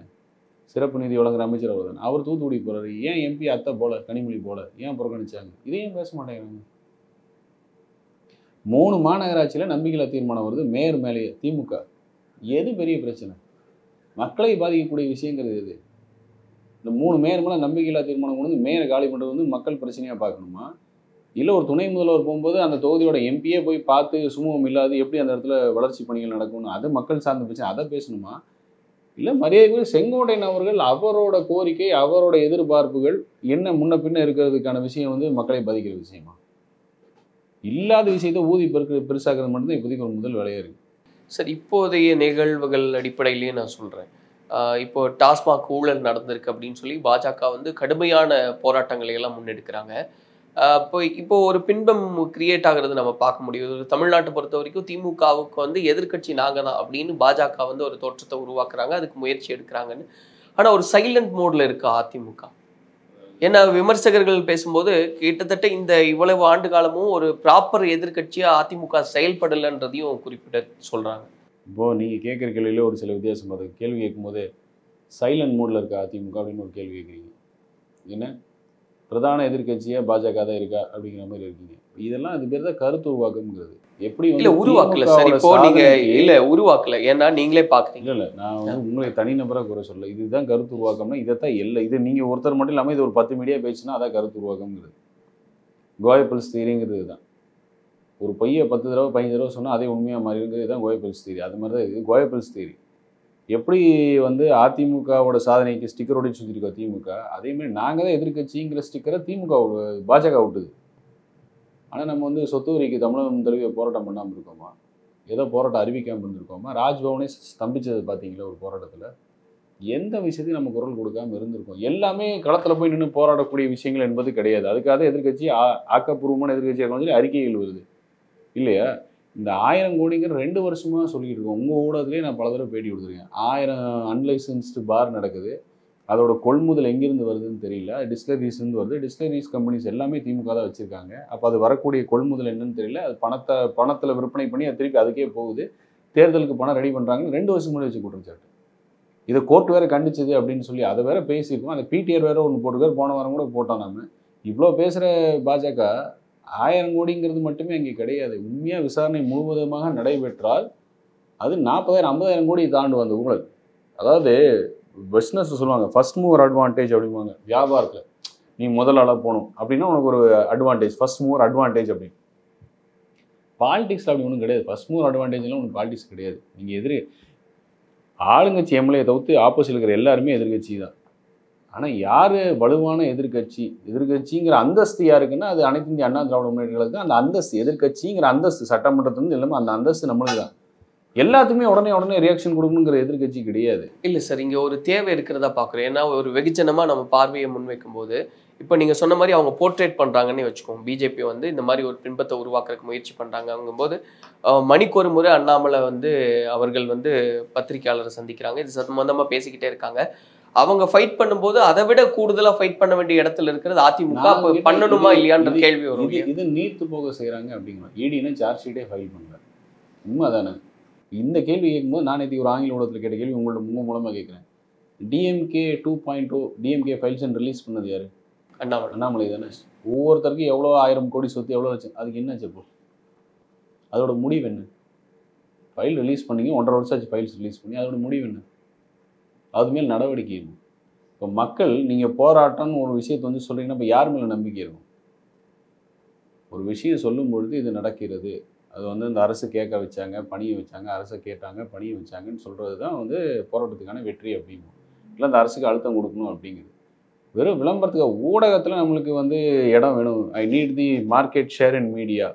சிறப்பு நிதி வழங்குற அமைச்சர் அவர் தானே. அவர் தூத்துக்குடி போகிறாரு. ஏன் எம்பி அத்தை போல, கனிமொழி போல ஏன் புறக்கணிச்சாங்க? இதையும் பேச மாட்டேங்கிறாங்க. 3 மாநகராட்சியில் நம்பிக்கையில்லா தீர்மானம் வருது, மேயர் மேலேயே திமுக. எது பெரிய பிரச்சனை? மக்களை பாதிக்கக்கூடிய விஷயங்கிறது எது? இந்த 3 மேயர் மேலே நம்பிக்கையில்லா தீர்மானம் கொண்டு மேயரை காலி பண்ணுறது மக்கள் பிரச்சனையாக பார்க்கணுமா? இல்லை ஒரு துணை முதல்வர் போகும்போது அந்த தொகுதியோட எம்பியே போய் பார்த்து சுமூகம் இல்லாது எப்படி அந்த இடத்துல வளர்ச்சி பணிகள் நடக்கணும், அது மக்கள் சார்ந்த பிரச்சனை, அதை பேசணுமா? இல்லை மரியாதைக்குரிய செங்கோட்டையன் அவர்கள் அவரோட கோரிக்கை, அவரோட எதிர்பார்ப்புகள் என்ன முன்ன பின்ன இருக்கிறதுக்கான விஷயம் மக்களை பாதிக்கிற விஷயமா? இல்லாத விஷயத்தை ஊதி பெருசாக்குறது மட்டும்தான் இப்போதைக்கு ஒரு முதல் வேலையாக இருக்குது. சரி, இப்போதைய நிகழ்வுகள் அடிப்படையிலேயே நான் சொல்கிறேன். இப்போ டாஸ்மாக் ஊழல் நடந்திருக்கு அப்படின்னு சொல்லி பாஜக கடுமையான போராட்டங்களை எல்லாம் முன்னெடுக்கிறாங்க. இப்போ ஒரு பின்பம் கிரியேட் ஆகிறது நம்ம பார்க்க முடியும். தமிழ்நாட்டை பொறுத்த வரைக்கும் திமுகவுக்கு எதிர்க்கட்சி நாங்கள் தான் அப்படின்னு பாஜக ஒரு தோற்றத்தை உருவாக்குறாங்க, அதுக்கு முயற்சி எடுக்கிறாங்கன்னு. ஆனால் ஒரு சைலண்ட் மோடில் இருக்கு அதிமுக. ஏன்னா விமர்சகர்கள் பேசும்போது கிட்டத்தட்ட இந்த இவ்வளவு ஆண்டு காலமும் ஒரு ப்ராப்பர் எதிர்க்கட்சியாக அதிமுக செயல்படலைன்றதையும் குறிப்பிட்ட சொல்கிறாங்க. இப்போது நீங்கள் கேட்குற கேள்வியில் ஒரு சில வித்தியாசம் இருக்குது. கேள்வி கேட்கும்போது சைலண்ட் மோடில் இருக்க அதிமுக அப்படின்னு ஒரு கேள்வி கேட்குறீங்க. என்ன பிரதான எதிர்க்கட்சியாக பாஜக தான் இருக்கா அப்படிங்கிற மாதிரி இருக்கீங்க. இதெல்லாம் அது பேர் தான் கருத்து உருவாக்கம்ங்கிறது. எப்படி இல்லை உருவாக்கல சார், இப்போ நீங்கள் இல்லை உருவாக்கல, ஏன்னா நீங்களே பார்க்குறீங்க. இல்லை நான் உங்களை தனிநபராக குறை சொல்ல, இதுதான் கருத்து உருவாக்கம்னா இதைத்தான் இல்லை. இது நீங்கள் ஒருத்தர் மட்டும் இல்லாமல் இது ஒரு 10 மீடியா பேச்சுன்னா அதான் கருத்து உருவாக்கம்ங்கிறது. கோயபிள்ஸ் தியரிங்கிறது தான். ஒரு பையை 10 தடவை 15 தடவை சொன்னால் அதே உண்மையாக மாறி இருக்கிறது தான் கோயபிள்ஸ் தியரி. அது மாதிரி தான் இது கோயபிள்ஸ் தியரி. எப்படி அதிமுகவோட சாதனைக்கு ஸ்டிக்கர் ஒட்டி சுற்றிருக்கோம் திமுக, அதேமாதிரி நாங்கள் தான் எதிர்கட்சிங்கிற ஸ்டிக்கரை திமுக பாஜக விட்டுது. ஆனால் நம்ம சொத்து வரிக்கு தமிழகம் தழுவிய போராட்டம் பண்ணாமல் இருக்கோமா? ஏதோ போராட்டம் அறிவிக்காமல் இருந்திருக்கோமா? ராஜ்பவனே ஸ்தம்பிச்சது பார்த்தீங்களா ஒரு போராட்டத்தில்? எந்த விஷயத்தையும் நம்ம குரல் கொடுக்காமல் இருந்திருக்கோம். எல்லாமே களத்தில் போய் நின்று போராடக்கூடிய விஷயங்கள் என்பது கிடையாது. அதுக்காக எதிர்கட்சி ஆக்கப்பூர்வமான எதிர்கட்சியாக சொல்லி அறிக்கைகள் வருது இல்லையா? இந்த 1000 கோடிங்கிற 2 வருஷமாக சொல்லிட்டு இருக்கோம். உங்கள் ஊடகத்துலேயே நான் பல தடவை பேட்டி கொடுத்துருக்கேன். 1000 அன்லைசன்ஸ்டு பார் நடக்குது. அதோட கொள்முதல் எங்கேருந்து வருதுன்னு தெரியல. டிஸ்டிலரிஸ்லேருந்து வருது. டிஸ்டிலரிஸ் கம்பெனிஸ் எல்லாமே திமுக தான் வச்சுருக்காங்க. அப்போ அது வரக்கூடிய கொள்முதல் என்னன்னு தெரியல. அது பணத்தில் விற்பனை பண்ணி அது திருப்பி அதுக்கே போகுது. தேர்தலுக்கு பணம் ரெடி பண்ணுறாங்கன்னு 2 வருஷம் முன்னாடி வச்சு குற்றச்சாட்டு. இதை கோர்ட் வேறு கண்டிச்சது அப்படின்னு சொல்லி அதை வேற பேசியிருக்கோம். அந்த பிடிஆர் வேறு ஒன்று போட்டுக்கார். போன வாரம் கூட போட்டோம். நம்ம இவ்வளோ பேசுகிற பாஜக 1000 கோடிங்கிறது மட்டுமே அங்கே கிடையாது. உண்மையாக விசாரணை முழுவதுமாக நடைபெற்றால் அது 40,000 50,000 கோடி தாண்டும் அந்த ஊழல். அதாவது பிஸ்னஸ் சொல்லுவாங்க ஃபர்ஸ்ட் மூவர் அட்வான்டேஜ் அப்படிம்பாங்க. வியாபாரத்தில் நீ முதல் ஆளாக போகணும் அப்படின்னா உனக்கு ஒரு அட்வான்டேஜ், ஃபர்ஸ்ட் மூவர் அட்வான்டேஜ் அப்படின்னு. பாலிடிக்ஸில் அப்படி ஒன்றும் கிடையாது. ஃபர்ஸ்ட் மூவர் அட்வான்டேஜ்லாம் ஒன்றும் பாலிடிக்ஸ் கிடையாது. நீங்கள் ஆளுங்கட்சி எம்எல்ஏ தவிர்த்து ஆப்போசிட் இருக்கிற எல்லாருமே எதிர்கட்சி தான். ஆனால் யார் வலுவான எதிர்கட்சிங்கிற அந்தஸ்து யாருக்குன்னா அது அனைத்து இந்திய அண்ணா திராவிட முன்னேற்ற கழகத்துக்கு அந்த அந்தஸ்து, எதிர்கட்சிங்கிற அந்தஸ்து சட்டமன்றத்துலேருந்து எல்லாமே அந்த அந்தஸ்து நம்மளுக்கு தான். எல்லாத்துக்குமே உடனே ரியாக்ஷன் கொடுக்கணுங்கிற எதிர்க்கட்சி கிடையாது. இல்லை சார், இங்கே ஒரு தேவை இருக்கிறதா பார்க்குறோம். ஏன்னா ஒரு வெகுஜனமாக நம்ம பார்வையை முன்வைக்கும் போது இப்போ நீங்கள் சொன்ன மாதிரி அவங்க போர்ட்ரேட் பண்ணுறாங்கன்னு வச்சுக்கோங்க. பிஜேபி வந்து இந்த மாதிரி ஒரு பின்பத்தை உருவாக்குறதுக்கு முயற்சி பண்ணுறாங்கங்கும்போது மணிக்கு ஒரு முறை அண்ணாமலை வந்து அவர்கள் வந்து பத்திரிகையாளரை சந்திக்கிறாங்க, இது சம்பந்தமாக பேசிக்கிட்டே இருக்காங்க. அவங்க ஃபைட் பண்ணும்போது அதை விட கூடுதலாக ஃபைட் பண்ண வேண்டிய இடத்துல இருக்கிறது அதிமுக. அப்போ பண்ணணுமா இல்லையான்ற கேள்வி வரும். இது நீர்த்து போக செய்கிறாங்க அப்படிங்கிறோம். இடின்னு சார்ஜ் ஷீட்டே ஃபைல் பண்ணுறாரு, உண்மை தானே? இந்த கேள்வி கேட்கும்போது நான் நேற்று ஒரு ஆங்கில ஊடகத்தில் கேட்ட கேள்வி உங்கள் மூலமாக கேட்குறேன். டிஎம்கே 2.0 டிஎம்கே ஃபைல்ஸ் ரிலீஸ் பண்ணது யார்? அண்ணாமலை தானே. ஒவ்வொருத்தருக்கும் எவ்வளோ 1000 கோடி சொத்து, எவ்வளோ லட்சம், அதுக்கு என்னாச்சு? இப்போ அதோட முடிவு என்ன? ஃபைல் ரிலீஸ் பண்ணிங்க, 1.5 வருஷம் ஆச்சு ஃபைல்ஸ் ரிலீஸ் பண்ணி, அதோட முடிவு என்ன? அது மேல் நடவடிக்கை இருக்கும். இப்போ மக்கள் நீங்கள் போராட்டம்னு ஒரு விஷயத்தை வந்து சொல்கிறீங்கன்னா இப்போ யார் மேலே நம்பிக்கை இருக்கும்? ஒரு விஷயம் சொல்லும் பொழுது இது நடக்கிறது, அது வந்து இந்த அரசு கேட்க வச்சாங்க, பணியை வச்சாங்க, அரசை கேட்டாங்க, பணியை வச்சாங்கன்னு சொல்கிறது தான் வந்து போராட்டத்துக்கான வெற்றி அப்படிங்கும். இல்லை அந்த அரசுக்கு அழுத்தம் கொடுக்கணும் அப்படிங்கிறது. வெறும் விளம்பரத்துக்கு ஊடகத்தில் நம்மளுக்கு வந்து இடம் வேணும். I need the market share in media.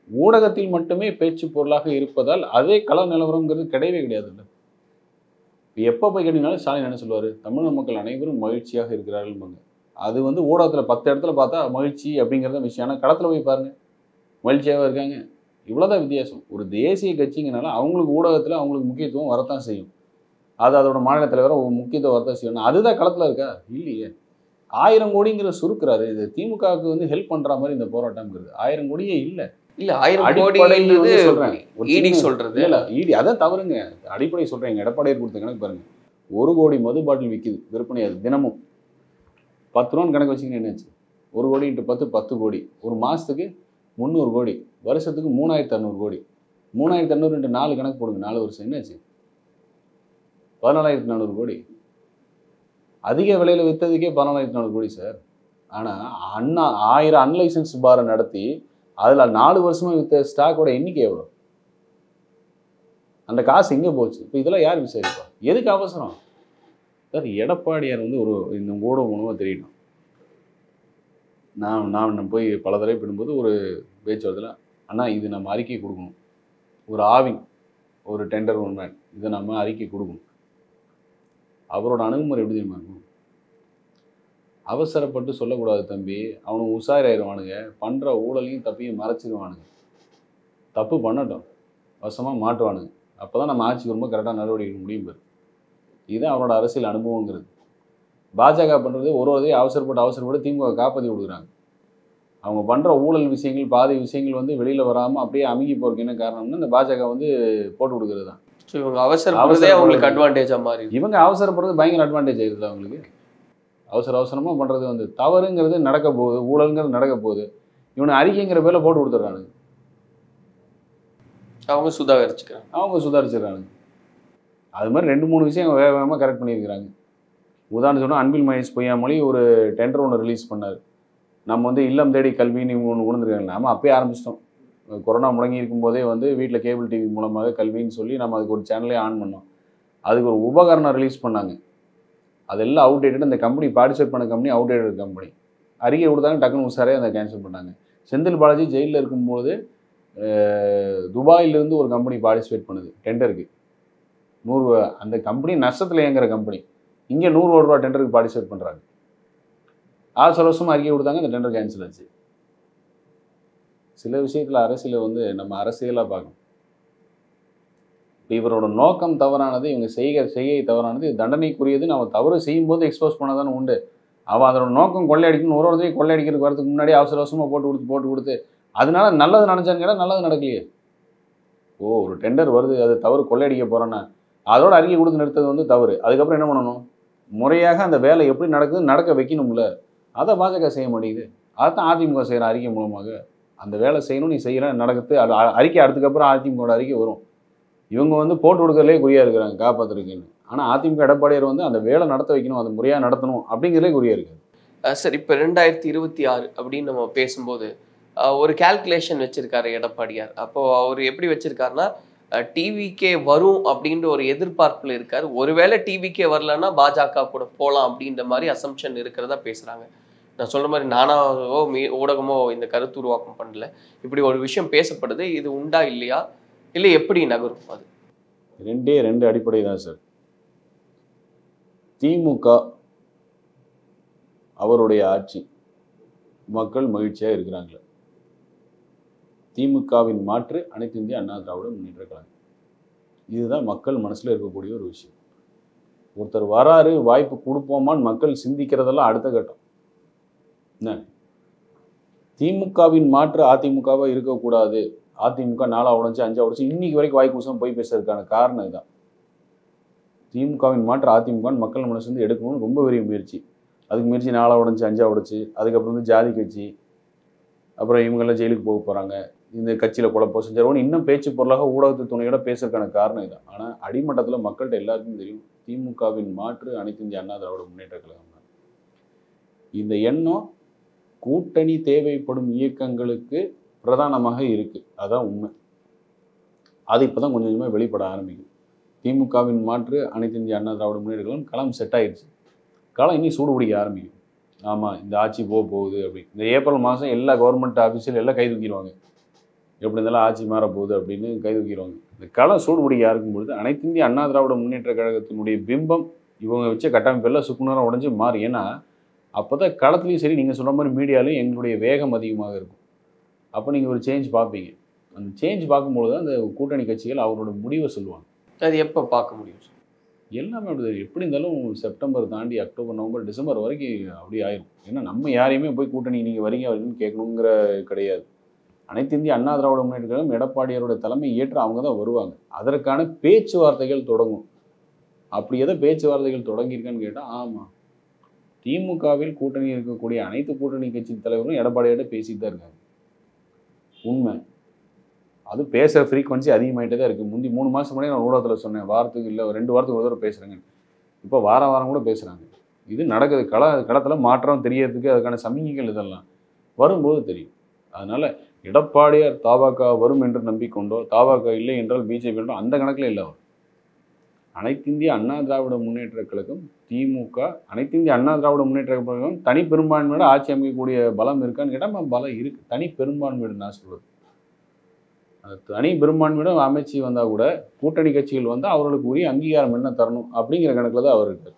ஊடகத்தில் மட்டுமே பேச்சு பொருளாக இருப்பதால் அதே கள நிலவரங்கிறது கிடையவே கிடையாது. இல்லை எப்போ போய் கேட்டீங்கனாலும் ஸ்டாலின் என்ன சொல்லுவார்? தமிழக மக்கள் அனைவரும் மகிழ்ச்சியாக இருக்கிறார்கள். அது வந்து ஊடகத்தில் 10 இடத்துல பார்த்தா மகிழ்ச்சி அப்படிங்கிறத விஷயம். ஆனால் களத்தில் போய் பாருங்கள், மகிழ்ச்சியாக இருக்காங்க. இவ்வளோதான் வித்தியாசம். ஒரு தேசிய கட்சிங்கனால அவங்களுக்கு ஊடகத்தில் அவங்களுக்கு முக்கியத்துவம் வரத்தான் செய்யும். அது அதோட மாநில தலைவரை முக்கியத்துவம் வரத்தான் செய்யணும். அதுதான் களத்தில் இருக்கா? இல்லையே. 1000 கோடிங்கிற சுருக்குறாரு. இது திமுகவுக்கு வந்து ஹெல்ப் பண்ணுற மாதிரி இந்த போராட்டம்ங்கிறது. 1000 கோடியே இல்லை. இல்லை 1000 கோடி சொல்கிறேன், இடி சொல்கிறது இல்லை, இடி அதான் தவறுங்க. அடிப்படை சொல்கிறேன். எங்கள் எடப்பாடியார் கொடுத்த கணக்கு பாருங்கள். 1 கோடி மது பாட்டில் விற்கிது, விற்பனை. அது தினமும் 10 ரூபான்னு கணக்கு வச்சிங்கன்னா என்னாச்சு? 1 கோடி × 10 10 கோடி. ஒரு மாதத்துக்கு 300 கோடி, வருஷத்துக்கு 3600 கோடி. 3600 × 4 கணக்கு போடுங்க, 4 வருஷம் என்னாச்சு? 14400 கோடி. அதிக விலையில் விற்றதுக்கே 14400 கோடி சார். ஆனால் 1000 அன்லைசன்ஸ் பாரை நடத்தி அதில் 4 வருஷமாக விற்ற ஸ்டாக்கோட எண்ணிக்கை எவ்வளோ? அந்த காசு எங்கே போச்சு? இப்போ இதெல்லாம் யார் விசாரிப்பா? எதுக்கு அவசரம் சார்? எடப்பாடியார் வந்து ஒரு இந்த ஊடக மூலமாக தெரியணும். நான் போய் பல தடவை பிடும்போது ஒரு பேச்சுவார்த்தையில், அண்ணா இது நம்ம அறிக்கை கொடுக்கணும், ஒரு ஆவிங், ஒரு டெண்டர் உண்மேன், இதை நம்ம அறிக்கை கொடுக்கணும். அவரோட அணுகுமுறை எப்படி தெரியுமா இருக்கும்? அவசரப்பட்டு சொல்லக்கூடாது தம்பி, அவனுக்கு உஷாராயிருவானுங்க, பண்ணுற ஊழலையும் தப்பையும் மறைச்சிடுவானுங்க. தப்பு பண்ணட்டும், வசமாக மாட்டுவானுங்க. அப்போ தான் நம்ம ஆட்சிக்கு ரொம்ப கரெக்டாக நடவடிக்கை முடியும் பெறும். இதுதான் அவரோட அரசியல் அனுபவங்கிறது. பாஜக பண்ணுறது ஒரு அவசரப்பட்டு திமுக காப்பாற்றி கொடுக்குறாங்க. அவங்க பண்ணுற ஊழல் விஷயங்கள், பாதி விஷயங்கள் வந்து வெளியில் வராமல் அப்படியே அமுகி போகிறதுக்கு என்ன காரணம்னா இந்த பாஜக வந்து போட்டு கொடுக்குறது தான். ஸோ இவங்க அவசரப்படுறதே அவங்களுக்கு அட்வான்டேஜாக மாறி, இவங்க அவசரப்படுறது பயங்கர அட்வான்டேஜ் ஆயிடுது அவங்களுக்கு. அவசரமாக பண்ணுறது வந்து தவறுங்கிறது நடக்க போகுது, ஊழல்ங்கிறது நடக்க போகுது. இவனை அறிக்கைங்கிற பேரில் போட்டு கொடுத்துட்றானுங்க. அவங்க சுதாரிச்சுக்கிறானுங்க. அது மாதிரி 2-3 விஷயம் வேகமாக கரெக்ட் பண்ணியிருக்கிறாங்க. உதாரணம் சொன்னால் அன்பில் மகேஷ் பொய்யாமொழி ஒரு டெண்டர் ஒன்று ரிலீஸ் பண்ணார். நம்ம வந்து இல்லம் தேடி கல்வின்னு ஒன்று உணர்ந்துருக்காங்க. நம்ம அப்பயே ஆரம்பிச்சிட்டோம். கொரோனா முடங்கி இருக்கும்போதே வந்து வீட்டில் கேபிள் டிவி மூலமாக கல்வின்னு சொல்லி நம்ம அதுக்கு ஒரு சேனலே ஆன் பண்ணோம். அதுக்கு ஒரு உபகரணம் ரிலீஸ் பண்ணாங்க. அதெல்லாம் அவுடேட்டட். அந்த கம்பெனி பார்ட்டிசிபேட் பண்ண கம்பெனி அவுடேட்டட் கம்பெனி. அறிக்கை கொடுத்தாங்க, டக்குன்னு உஷாரே அதை கேன்சல் பண்ணாங்க. செந்தில் பாலாஜி ஜெயிலில் இருக்கும்போது துபாயிலிருந்து ஒரு கம்பெனி பார்ட்டிசிபேட் பண்ணுது டெண்டருக்கு 100. அந்த கம்பெனி நஷ்டத்தில் இயங்குற கம்பெனி. இங்கே 100 கோடி ரூபா டெண்டருக்கு பார்ட்டிசிபேட் பண்ணுறாங்க. அவசரமாக அறிக்கை கொடுத்தாங்க, அந்த டெண்டர் கேன்சல் ஆச்சு. சில விஷயத்தில் அரசியலை வந்து நம்ம அரசியலாக பார்க்கணும். இவரோட நோக்கம் தவறானது, இவங்க செய்கை தவறானது, தண்டனைக்குரியது. நம்ம தவறு செய்யும்போது எக்ஸ்போஸ் பண்ணதானே உண்டு. அவன் அதோட நோக்கம் கொள்ளையடிக்கணும். ஒரு ஒருத்தையும் கொள்ளையடிக்கிறதுக்கு வரதுக்கு முன்னாடி அவசரமாக போட்டு கொடுத்து அதனால நல்லது நினச்சான்னு கேட்டால் நல்லது நடக்கலையே. ஒரு டெண்டர் வருது, அது தவறு, கொள்ளையடிக்க போகிறோன்னா அதோட அறிக்கை கொடுத்து நிறுத்தது வந்து தவறு. அதுக்கப்புறம் என்ன பண்ணணும்? முறையாக அந்த வேலை எப்படி நடக்குது நடக்க வைக்கணும்ல. அதை பாஜக செய்ய மாட்டேங்குது. அதைத்தான் அதிமுக செய்கிற அறிக்கை மூலமாக. அந்த வேலை செய்யணும், நீ செய்யற நடக்குது. அது அறிக்கை அடுத்துக்கப்புறம் அதிமுக அறிக்கை வரும். இவங்க வந்து போட்டு கொடுக்கறதுலே குறியாக இருக்கிறாங்க காப்பாற்றுறதுக்குன்னு. ஆனால் அதிமுக எடப்பாடியார் வந்து அந்த வேலை நடத்த வைக்கணும், அதை முறையாக நடத்தணும் அப்படிங்கிறதே குறியாக இருக்குது. சரி, இப்போ 2026 அப்படின்னு நம்ம பேசும்போது ஒரு கால்குலேஷன் வச்சிருக்காரு எடப்பாடியார். அப்போ அவர் எப்படி வச்சிருக்காருன்னா, டிவிக்கே வரும் அப்படின்ற ஒரு எதிர்பார்ப்பில் இருக்காரு. ஒருவேளை டிவிக்கே வரலன்னா பாஜக கூட போகலாம் அப்படின்ற மாதிரி அசம்ஷன் இருக்கிறதா பேசுகிறாங்க. நான் சொல்ற மாதிரி நானாவோ ஊடகமோ இந்த கருத்து உருவாக்கம் பண்ணல. இப்படி ஒரு விஷயம் பேசப்படுது. இது உண்டா இல்லையா, இல்லை எப்படி நகரும்? அது ரெண்டு அடிப்படை தான் சார். திமுக அவருடைய ஆட்சி, மக்கள் மகிழ்ச்சியாக இருக்கிறாங்களே. திமுகவின் மாற்று அனைத்து இந்திய அண்ணா திராவிட முன்னேற்ற கழகம். இதுதான் மக்கள் மனசில் இருக்கக்கூடிய ஒரு விஷயம். ஒருத்தர் வராரு, வாய்ப்பு கொடுப்போமான்னு மக்கள் சிந்திக்கிறதெல்லாம் அடுத்த கட்டம். என்ன, திமுகவின் மாற்று அதிமுகவா இருக்கக்கூடாது, அதிமுக 4 உடைஞ்சு 5 உடைச்சு இன்னைக்கு வரைக்கும் வாய் கூசம் போய் பேசுறதுக்கான காரணம் இதுதான். திமுகவின் மாற்று அதிமுக மக்கள் மனசு வந்து எடுக்கணும்னு ரொம்ப பெரிய முயற்சி. அதுக்கு முயற்சி 4 உடைஞ்சு 5 உடைச்சு, அதுக்கப்புறம் வந்து ஜாதி கட்சி, அப்புறம் இவங்கெல்லாம் ஜெயிலுக்கு போக போகிறாங்க, இந்த கட்சியில் குழப்பம் செஞ்சாரோன்னு இன்னும் பேச்சு பொருளாக ஊடகத்து துணையோட பேசுறதுக்கான காரணம் இதுதான். ஆனால் அடிமட்டத்தில் மக்கள்கிட்ட எல்லாருக்கும் தெரியும், திமுகவின் மாற்று அனைத்து இந்திய அண்ணா திராவிட முன்னேற்ற கழகம் தான். இந்த எண்ணம் கூட்டணி தேவைப்படும் இயக்கங்களுக்கு பிரதானமாக இருக்குது. அதான் உண்மை. அது இப்போ தான் கொஞ்சம் கொஞ்சமாக வெளிப்பட ஆரம்பிக்கும். திமுகவின் மாற்று அனைத்து இந்திய அண்ணா திராவிட முன்னேற்ற கழகம் களம் செட் ஆயிடுச்சு. களம் இன்னும் சூடு பிடிக்க ஆரம்பிக்கும். ஆமாம், இந்த ஆட்சி போகுது அப்படி. இந்த ஏப்ரல் மாதம் எல்லா கவர்மெண்ட் ஆஃபீஸில் எல்லாம் கை தூக்கிடுவாங்க, எப்படி இருந்தாலும் ஆட்சி மாறப்போகுது அப்படின்னு கை தூக்கிடுவாங்க. இந்த களம் சூடு பிடிக்க ஆரம்பிக்கும் பொழுது அனைத்து இந்திய அண்ணா திராவிட முன்னேற்ற கழகத்தினுடைய பிம்பம் இவங்க வச்ச கட்டமைப்பெல்லாம் சுக்குநூறாக உடஞ்சி மாறி. ஏன்னா அப்போ தான் களத்துலையும் சரி, நீங்கள் சொல்கிற மாதிரி மீடியாலையும் எங்களுடைய வேகம் அதிகமாக இருக்கும். அப்போ நீங்கள் ஒரு சேஞ்ச் பார்ப்பீங்க. அந்த சேஞ்ச் பார்க்கும்போது தான் அந்த கூட்டணி கட்சிகள் அவரோட முடிவை சொல்லுவாங்க. அது எப்போ பார்க்க முடியும்? எல்லாமே அப்படி எப்படி இருந்தாலும் செப்டம்பர் தாண்டி அக்டோபர், நவம்பர், டிசம்பர் வரைக்கும் அப்படி ஆயிரும். ஏன்னா நம்ம யாரையுமே போய் கூட்டணி நீங்கள் வரீங்கன்னு கேட்கணுங்கிற கிடையாது. அனைத்து இந்திய அண்ணா திராவிட முன்னேற்ற கழகம் எடப்பாடியாரோட தலைமை ஏற்று அவங்க தான் வருவாங்க. அதற்கான பேச்சுவார்த்தைகள் தொடங்கும். அப்படி எதை பேச்சுவார்த்தைகள் தொடங்கியிருக்கான்னு கேட்டால், ஆமாம், திமுகவில் கூட்டணி இருக்கக்கூடிய அனைத்து கூட்டணி கட்சி தலைவரும் எடப்பாடியார்ட்ட பேசிட்டு தான் இருக்காங்க. உண்மை. அது பேசுகிற ஃப்ரீக்வன்சி அதிகமாகிட்டே தான் இருக்குது. முந்தி 3 மாதம் முன்னாடி நான் ஊடகத்தில் சொன்னேன், வாரத்துக்கு இல்லை 2 வாரத்துக்கு ஒரு தடவை பேசுகிறேங்க. இப்போ வாரம் கூட பேசுகிறாங்க. இது நடக்குது. களத்தில் மாற்றம் தெரியறதுக்கு அதுக்கான சமிகைகள் இதெல்லாம் வரும்போது தெரியும். அதனால் எடப்பாடியார் தாவாக்கா வரும் என்று நம்பிக்கொண்டோ, தாவாக்கா இல்லை என்றால் பிஜேபி என்றோ அந்த கணக்கில் இல்லை. அவர் அனைத்து இந்திய அண்ணா திராவிட முன்னேற்ற கழகம், திமுக, அனைத்து இந்திய அண்ணா திராவிட முன்னேற்ற கழகம் தனி பெரும்பான்மையோட ஆட்சி அமைக்கக்கூடிய பலம் இருக்கான்னு கேட்டால் பலம் இருக்குது. தனி பெரும்பான்மையோட நான் சொல்வது, தனி பெரும்பான்மையோட அமைச்சு வந்தால் கூட கூட்டணி கட்சிகள் வந்தால் அவர்களுக்கு உரிய அங்கீகாரம் என்ன தரணும் அப்படிங்கிற கணக்கில் தான் அவர் இருக்கார்.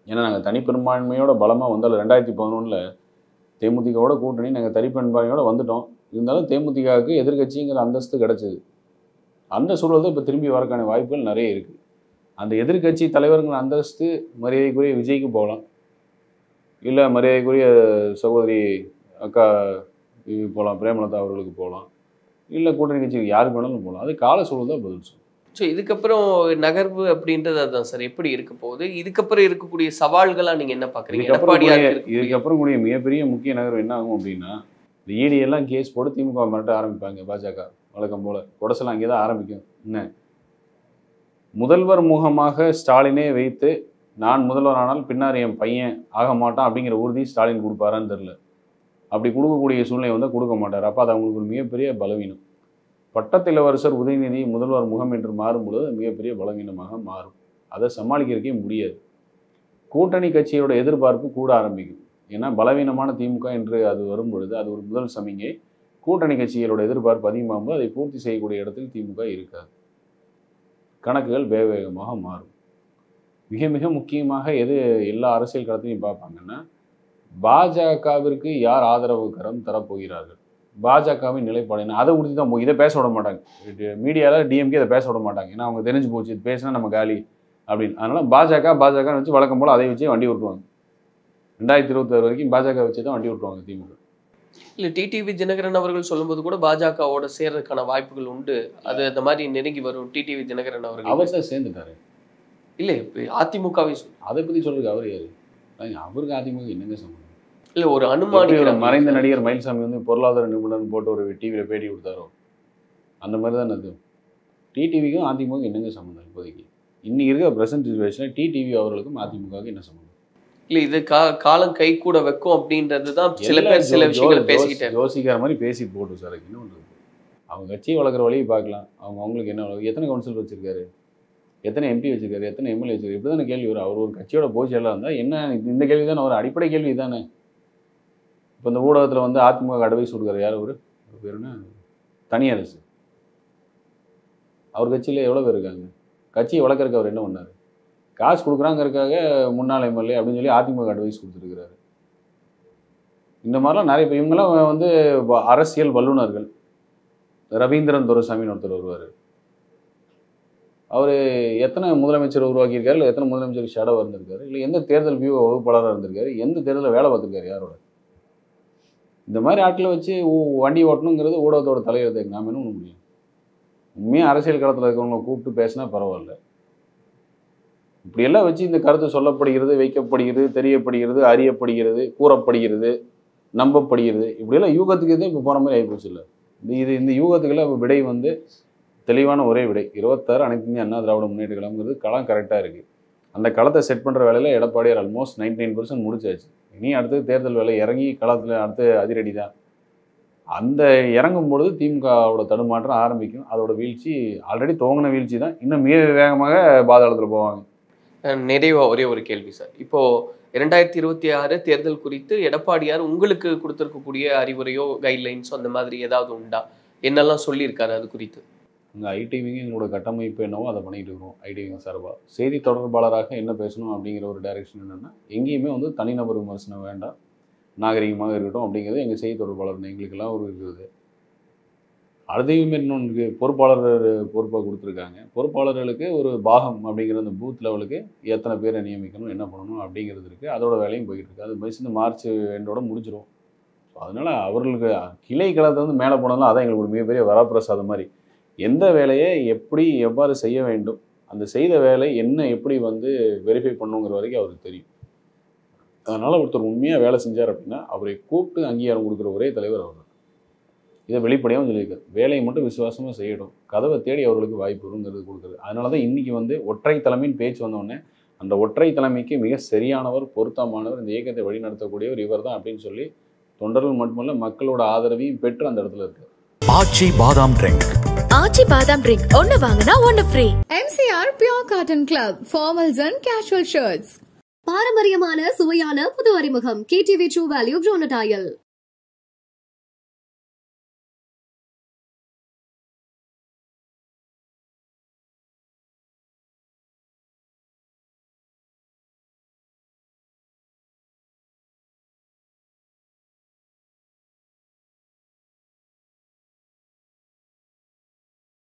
ஏன்னா நாங்கள் தனி பெரும்பான்மையோட பலமாக வந்தாலும் 2011 தேமுதிகவோட கூட்டணி நாங்கள் தனி பெரும்பான்மையோட வந்துட்டோம். இருந்தாலும் தேமுதிகவுக்கு எதிர்கட்சிங்கிற அந்தஸ்து கிடச்சிது. அந்த சூழல் தான் இப்போ திரும்பி வரக்கான வாய்ப்புகள் நிறைய இருக்குது. அந்த எதிர்கட்சி தலைவருங்கிற அந்தஸ்து மரியாதைக்குரிய விஜய்க்கு போகலாம், இல்லை மரியாதைக்குரிய சகோதரி அக்கா போகலாம், பிரேமலதா அவர்களுக்கு போகலாம், இல்லை கூட்டணி கட்சிக்கு யாருக்கு வேணாலும் போகலாம். அது கால சூழல் தான் பதில் சொல்லும். ஸோ இதுக்கப்புறம் நகர்வு அப்படின்றது அதுதான் சார். எப்படி இருக்க போகுது? இதுக்கப்புறம் இருக்கக்கூடிய சவால்களாக நீங்கள் என்ன பார்க்குறீங்க? இதுக்கப்புறம் கூடிய மிகப்பெரிய முக்கிய நகர்வு என்ன ஆகும் அப்படின்னா, இந்த ஈடியெல்லாம் கேஸ் போட்டு திமுக மிரட்ட ஆரம்பிப்பாங்க. பாஜக வழக்கம் போல் கொடசெல்லாம் அங்கே தான் ஆரம்பிக்கும். என்ன, முதல்வர் முகமாக ஸ்டாலினே வைத்து நான் முதல்வர் ஆனால் பின்னார் என் பையன் ஆக மாட்டான் அப்படிங்கிற உறுதி ஸ்டாலின் கொடுப்பாரான்னு தெரில. அப்படி கொடுக்கக்கூடிய சூழ்நிலை வந்து கொடுக்க மாட்டார். அப்போ அது அவங்களுக்கு ஒரு மிகப்பெரிய பலவீனம். பட்டத்திலவரசர் உதயநிதி முதல்வர் முகம் என்று மாறும்பொழுது மிகப்பெரிய பலவீனமாக மாறும். அதை சமாளிக்கிறதுக்கே முடியாது. கூட்டணி கட்சியோட எதிர்பார்ப்பு கூட ஆரம்பிக்கும். ஏன்னா பலவீனமான திமுக என்று அது வரும்பொழுது அது ஒரு முதல் சமிகை. கூட்டணி கட்சிகளோட எதிர்பார்ப்பு அதிகமாகும்போது அதை பூர்த்தி செய்யக்கூடிய இடத்தில் திமுக இருக்காது. கணக்குகள் வேகமாக மாறும். மிக மிக முக்கியமாக எது எல்லா அரசியல் களத்திலையும் பார்ப்பாங்கன்னா, பாஜகவிற்கு யார் ஆதரவு கரம் தரப்போகிறார்கள், பாஜகவின் நிலைப்பாடு என்ன, அதை குறித்து தான். இதை பேச விட மாட்டாங்க மீடியாவில். டிஎம்கே இதை பேச விட மாட்டாங்க. ஏன்னா அவங்க தெரிஞ்சு போச்சு, இது பேசினா நம்ம காலி அப்படின்னு. அதனால பாஜகன்னு வச்சு வழக்கம் போல் அதை வச்சு வண்டி விட்டுருவாங்க. 2026 வரைக்கும் பாஜக வச்சு தான் வண்டி விட்டுருவாங்க திமுக. இல்லை, டிடிவி தினகரன் அவர்கள் சொல்லும்போது கூட பாஜகவோட சேர்றதுக்கான வாய்ப்புகள் உண்டு, அது அந்த மாதிரி நெருங்கி வரும். டிடிவி தினகரன் அவர்கள் அவர் தான் சேர்ந்துட்டாரு. இல்லை, அதிமுகவை அதை பற்றி சொல்றதுக்கு அவர் யாரு? அவருக்கு அதிமுக என்னங்க சம்பந்தம்? இல்லை, ஒரு அனுமானிக்கிற மறைந்த நடிகர் மயில்சாமி வந்து பொருளாதார நிபுணர் போட்டு ஒரு டிவியில் பேட்டி கொடுத்தாரோ, அந்த மாதிரி தான் அது. டிடிவிக்கும் அதிமுக என்னங்க சம்பந்தம்? இப்போதைக்கு இன்னைக்கு இருக்க ப்ரெசன்ட் சிச்சுவேஷனில் டிடிவி அவர்களுக்கும் அதிமுகவுக்கு என்ன சம்பந்தம்? இல்லை, இது காலம் கை கூட வைக்கும் அப்படின்றது தான் சில பேர் சில விஷயங்களை பேசிக்கிட்டேன். யோசிக்கிற மாதிரி பேசிட்டு போட்டு சார். என்ன பண்ணுறது? அவங்க கட்சியை வளர்க்குற வழியை பார்க்கலாம். அவங்களுக்கு என்ன, எத்தனை கவுன்சிலர் வச்சிருக்காரு, எத்தனை எம்பி வச்சிருக்காரு, எத்தனை எம்எல்ஏ வச்சிருக்காரு, இப்படி தானே கேள்வி வரும். அவர் ஒரு கட்சியோட பொதுச்செயலாளராக இருந்தால் என்ன, இந்த கேள்வி தானே ஒரு அடிப்படை கேள்வி தானே. இப்போ இந்த ஊடகத்தில் வந்து அதிமுக அட்வைஸ் கொடுக்குற யார், ஒரு பேர் என்ன, தனியரசு. அவர் கட்சியில் எவ்வளோ பேர் இருக்காங்க? கட்சியை வளர்க்குறக்கு அவர் என்ன பண்ணார்? காசு கொடுக்குறாங்கிறதுக்காக முன்னாள் எம்எல்ஏ அப்படின்னு சொல்லி அதிமுக அட்வைஸ் கொடுத்துருக்கிறாரு. இந்த மாதிரிலாம் நிறைய பேர். இவங்கெல்லாம் வந்து அரசியல் வல்லுநர்கள். ரவீந்திரன் துரைசாமின்னு ஒருத்தர் வருவார். அவர் எத்தனை முதலமைச்சர் உருவாக்கியிருக்காரு, இல்லை எத்தனை முதலமைச்சர் ஷேடோவாக இருந்திருக்காரு, இல்லை எந்த தேர்தல் வியூ வகுப்பாளராக இருந்திருக்காரு, எந்த தேர்தலில் வேலை பார்த்துருக்காரு யாரோட? இந்த மாதிரி ஆட்களை வச்சு வண்டி ஓட்டணுங்கிறது ஊடகத்தோட தலையெழுத்து. நாம் என்ன பண்ண முடியும்? உண்மையாக அரசியல் களத்தில் இருக்கிறவங்களை கூப்பிட்டு பேசினா பரவாயில்ல. இப்படியெல்லாம் வச்சு இந்த கருத்து சொல்லப்படுகிறது, வைக்கப்படுகிறது, தெரியப்படுகிறது, அறியப்படுகிறது, கூறப்படுகிறது, நம்பப்படுகிறது. இப்படியெல்லாம் யூகத்துக்கு தான் இப்போ போகிற மாதிரி ஆகிப்போச்சு. இல்லை இந்த யூகத்துக்கெல்லாம் விடை வந்து தெளிவான ஒரே விடை 26 அனைத்து இந்திய அண்ணா திராவிட முன்னேற்ற கழகம்ங்கிறது களம் கரெக்டாக இருக்குது. அந்த களத்தை செட் பண்ணுற வேலையில் எடப்பாடியார் ஆல்மோஸ்ட் 99% முடிச்சாச்சு. இனி அடுத்து தேர்தல் வேலை இறங்கி களத்தில் அடுத்து அதிரடி தான். அந்த இறங்கும் பொழுது திமுகவோட தடுமாற்றம் ஆரம்பிக்கும். அதோட வீழ்ச்சி ஆல்ரெடி துவங்கின வீழ்ச்சி தான். இன்னும் மிக வேகமாக பாதாளத்தில் போவாங்க. நிறைவா ஒரே ஒரு கேள்வி சார். இப்போ 2026 தேர்தல் குறித்து எடப்பாடியார் உங்களுக்கு கொடுத்திருக்கக்கூடிய அறிவுரையோ கைட்லைன்ஸோ அந்த மாதிரி ஏதாவது உண்டா? என்னெல்லாம் சொல்லியிருக்காரு அது குறித்து? இங்கே ஐடிவிங்க எங்களோட கட்டமைப்பு என்னவோ அதை பண்ணிகிட்டு இருக்கிறோம். ஐடிவிங்க சார்பாக செய்தி தொடர்பாளராக என்ன பேசணும் அப்படிங்கிற ஒரு டைரெக்ஷன் என்னென்னா, எங்கேயுமே வந்து தனிநபர் விமர்சனம் வேண்டாம், நாகரிகமாக இருக்கட்டும் அப்படிங்கிறது எங்கள் செய்தி தொடர்பாளர் எங்களுக்கெல்லாம் ஒரு இருக்குது. அதையுமே இன்னொன்று பொறுப்பாளர் பொறுப்பாக கொடுத்துருக்காங்க. பொறுப்பாளர்களுக்கு ஒரு பாகம் அப்படிங்கிற அந்த பூத் லெவலுக்கு எத்தனை பேரை நியமிக்கணும், என்ன பண்ணணும் அப்படிங்கிறது இருக்குது. அதோட வேலையும் போயிட்டு இருக்கு. அது பஸ் மார்ச் எண்டோட முடிஞ்சிடும். ஸோ அதனால் அவர்களுக்கு கிளை களத்தை வந்து மேலே போனதுலாம் அதான் எங்களுக்கு ஒரு மிகப்பெரிய வரப்பிரசாதம் மாதிரி. எந்த வேலையை எப்படி எவ்வாறு செய்ய வேண்டும், அந்த செய்த வேலை என்ன எப்படி வந்து வெரிஃபை பண்ணுங்கிற வரைக்கும் அவருக்கு தெரியும். அதனால் ஒருத்தர் உண்மையாக வேலை செஞ்சார் அப்படின்னா அவரை கூப்பிட்டு அங்கீகாரம் கொடுக்குற ஒரே தலைவர் அவர். இதை வெளிப்படையாகவும் சொல்லியிருக்காரு. வேலையை மட்டும் விசுவாசமாக செய்யணும், கதவை தேடி அவர்களுக்கு வாய்ப்பு வருங்கிறது கொடுக்குறது. அதனால தான் இன்றைக்கி வந்து ஒற்றை தலைமையின் பேச்சு வந்தோடனே அந்த ஒற்றை தலைமைக்கு மிக சரியானவர், பொருத்தமானவர், இந்த இயக்கத்தை வழிநடத்தக்கூடியவர் இவர் தான் அப்படின்னு சொல்லி தொண்டர்கள் மட்டுமல்ல மக்களோட ஆதரவையும் பெற்று அந்த இடத்துல இருக்கார். ஆச்சி பாதாம் ட்ரிங்க் ஒன்னு வாங்கினா ஒன்னு free. MCR Pure Cotton Club formals and casual shirts. பாரம்பரியமான சுவையான புது அறிமுகம் KTV True Value Bronatile.